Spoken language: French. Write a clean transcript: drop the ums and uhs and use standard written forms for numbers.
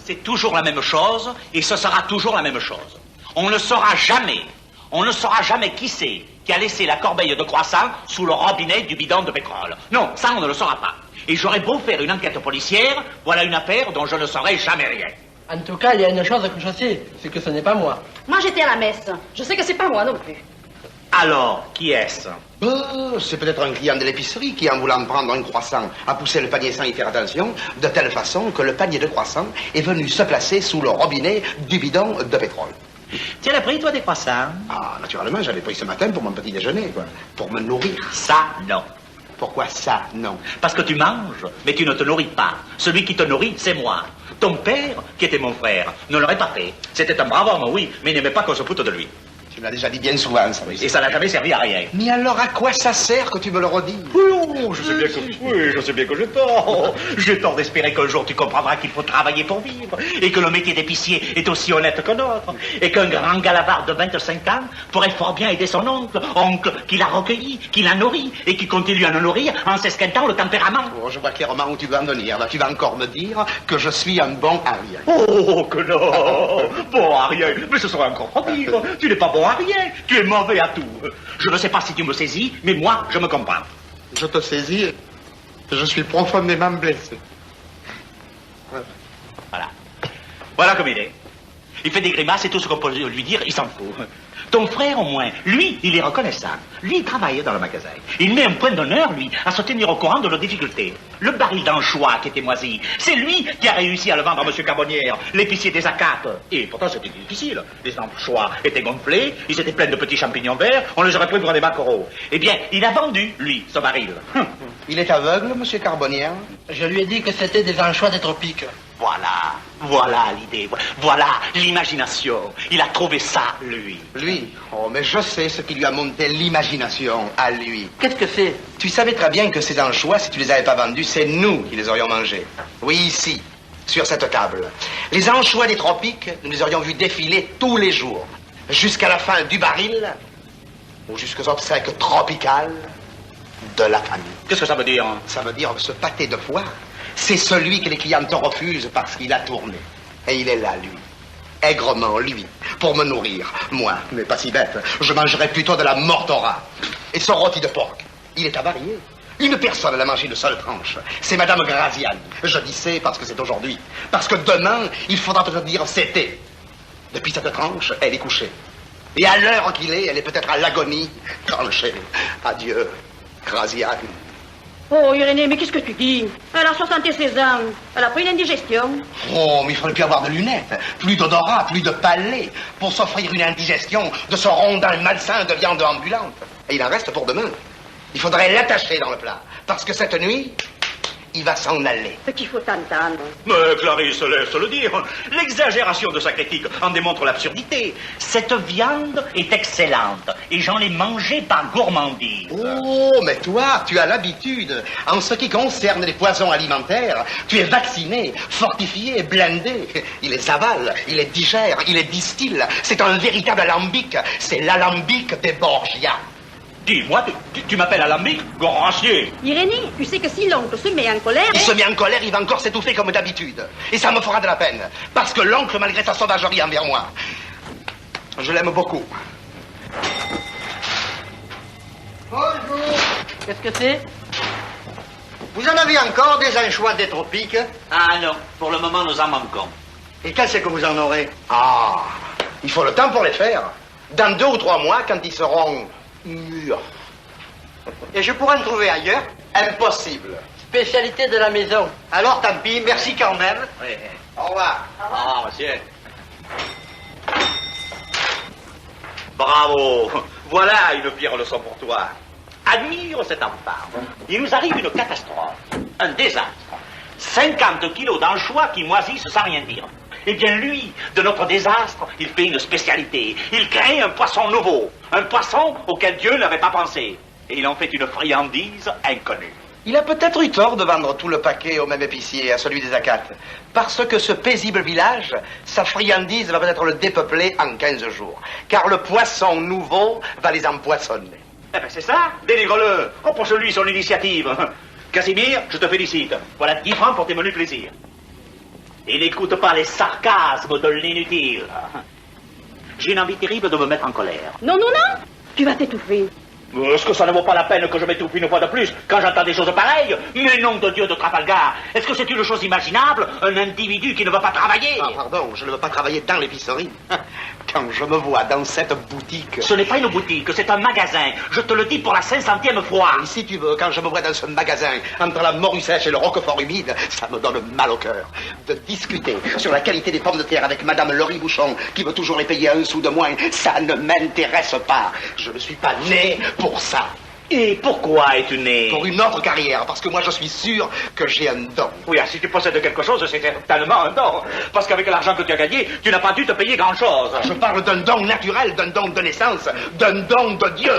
C'est toujours la même chose, et ce sera toujours la même chose. On ne saura jamais qui c'est qui a laissé la corbeille de croissant sous le robinet du bidon de pétrole. Non, ça on ne le saura pas. Et j'aurais beau faire une enquête policière, voilà une affaire dont je ne saurai jamais rien. En tout cas, il y a une chose que je sais, c'est que ce n'est pas moi. Moi, j'étais à la messe. Je sais que c'est pas moi non plus. Alors, qui est-ce? Oh, c'est peut-être un client de l'épicerie qui, en voulant prendre un croissant, a poussé le panier sans y faire attention, de telle façon que le panier de croissant est venu se placer sous le robinet du bidon de pétrole. Tu en as pris, toi, des croissants? Ah, naturellement, j'avais pris ce matin pour mon petit déjeuner, quoi. Pour me nourrir. Ça, non. Pourquoi ça, non? Parce que tu manges, mais tu ne te nourris pas. Celui qui te nourrit, c'est moi. Ton père, qui était mon frère, ne l'aurait pas fait. C'était un brave homme, oui, mais il n'aimait pas qu'on se foute de lui. Tu me l'as déjà dit bien souvent, ça. Et ça n'a jamais servi à rien. Mais alors, à quoi ça sert que tu me le redis? Oh, je sais bien que j'ai tort. J'ai tort d'espérer qu'un jour tu comprendras qu'il faut travailler pour vivre, et que le métier d'épicier est aussi honnête que notre, et qu'un grand galavard de 25 ans pourrait fort bien aider son oncle qui l'a recueilli, qui l'a nourri, et qui continue à le nourrir en s'esquintant le tempérament. Oh, je vois clairement où tu veux en venir. Là, tu vas encore me dire que je suis un bon à rien. Oh, que non. Bon à rien. Mais ce serait encore trop pire. Tu n'es pas bon à rien. Tu es mauvais à tout. Je ne sais pas si tu me saisis, mais moi, je me comprends. Je te saisis. Je suis profondément blessé. Voilà. Voilà comme il est. Il fait des grimaces et tout ce qu'on peut lui dire, il s'en fout. Ton frère, au moins, lui, il est reconnaissant. Lui, il travaille dans le magasin. Il met un point d'honneur, lui, à se tenir au courant de nos difficultés. Le baril d'anchois qui était moisi, c'est lui qui a réussi à le vendre à M. Carbonnière, l'épicier des Acates. Et pourtant, c'était difficile. Les anchois étaient gonflés, ils étaient pleins de petits champignons verts, on les aurait pris pour des maquereaux. Eh bien, il a vendu, lui, ce baril. Il est aveugle, M. Carbonnière? Je lui ai dit que c'était des anchois des tropiques. Voilà l'idée, voilà l'imagination. Il a trouvé ça, lui. Lui? Oh, mais je sais ce qui lui a monté l'imagination à lui. Qu'est-ce que c'est? Tu savais très bien que ces anchois, si tu les avais pas vendus, c'est nous qui les aurions mangés. Oui, ici, sur cette table. Les anchois des tropiques, nous les aurions vus défiler tous les jours, jusqu'à la fin du baril, ou jusqu'aux obsèques tropicales de la famille. Qu'est-ce que ça veut dire? Ça veut dire que ce pâté de foie, c'est celui que les clients te refusent parce qu'il a tourné. Et il est là, lui. Aigrement, lui, pour me nourrir. Moi, mais pas si bête, je mangerais plutôt de la mortora. Et son rôti de porc, il est avarié. Une personne n'a mangé une seule tranche. C'est Madame Graziani. Je dis c'est parce que c'est aujourd'hui. Parce que demain, il faudra peut-être dire c'était. Depuis cette tranche, elle est couchée. Et à l'heure qu'il est, elle est peut-être à l'agonie. Tranchée. Adieu, Graziani. Oh, Irénée, mais qu'est-ce que tu dis? Elle a 76 ans. Elle a pris une indigestion. Oh, mais il faudrait plus avoir de lunettes, plus d'odorat, plus de palais, pour s'offrir une indigestion de ce rondin malsain de viande ambulante. Et il en reste pour demain. Il faudrait l'attacher dans le plat, parce que cette nuit, il va s'en aller. Ce qu'il faut t'entendre. Mais Clarisse, laisse-le dire. L'exagération de sa critique en démontre l'absurdité. Cette viande est excellente et j'en ai mangé par gourmandise. Oh, mais toi, tu as l'habitude. En ce qui concerne les poisons alimentaires, tu es vacciné, fortifié, blindé. Il les avale, il les digère, il les distille. C'est un véritable alambic. C'est l'alambic des Borgia. Dis-moi, tu m'appelles alambic, gorancier. Irénée, tu sais que si l'oncle se met en colère... Il se met en colère, il va encore s'étouffer comme d'habitude. Et ça me fera de la peine. Parce que l'oncle, malgré sa sauvagerie envers moi, je l'aime beaucoup. Bonjour. Qu'est-ce que c'est? Vous en avez encore des anchois des tropiques? Ah non, pour le moment nous en manquons. Et quand c'est que vous en aurez? Ah, il faut le temps pour les faire. Dans 2 ou 3 mois, quand ils seront mûrs. Et je pourrais en trouver ailleurs? Impossible. Spécialité de la maison. Alors tant pis, merci quand même. Oui. Au revoir. Ah, monsieur. Bravo. Voilà une pire leçon pour toi. Admire cet enfant. Il nous arrive une catastrophe, un désastre. 50 kilos d'anchois qui moisissent sans rien dire. Eh bien, lui, de notre désastre, il fait une spécialité. Il crée un poisson nouveau. Un poisson auquel Dieu n'avait pas pensé. Et il en fait une friandise inconnue. Il a peut-être eu tort de vendre tout le paquet au même épicier, à celui des Acates. Parce que ce paisible village, sa friandise va peut-être le dépeupler en 15 jours. Car le poisson nouveau va les empoisonner. Eh ben, c'est ça. Délivre-le. Repose-lui son initiative. Casimir, je te félicite. Voilà 10 francs pour tes menus plaisirs. Il n'écoute pas les sarcasmes de l'inutile. J'ai une envie terrible de me mettre en colère. Non, non, non. Tu vas t'étouffer. Est-ce que ça ne vaut pas la peine que je m'étouffe une fois de plus quand j'entends des choses pareilles? Mais nom de Dieu de Trafalgar, est-ce que c'est une chose imaginable? Un individu qui ne va pas travailler? Ah, pardon, je ne veux pas travailler dans l'épicerie. Quand je me vois dans cette boutique... Ce n'est pas une boutique, c'est un magasin. Je te le dis pour la 500e fois. Et si tu veux, quand je me vois dans ce magasin, entre la morue sèche et le roquefort humide, ça me donne mal au cœur. De discuter sur la qualité des pommes de terre avec Madame Laurie Bouchon, qui veut toujours les payer 1 sou de moins, ça ne m'intéresse pas. Je ne suis pas né pour ça. Et pourquoi es-tu né? Pour une autre carrière, parce que moi je suis sûr que j'ai un don. Oui, si tu possèdes quelque chose, c'est certainement un don. Parce qu'avec l'argent que tu as gagné, tu n'as pas dû te payer grand-chose. Je parle d'un don naturel, d'un don de naissance, d'un don de Dieu.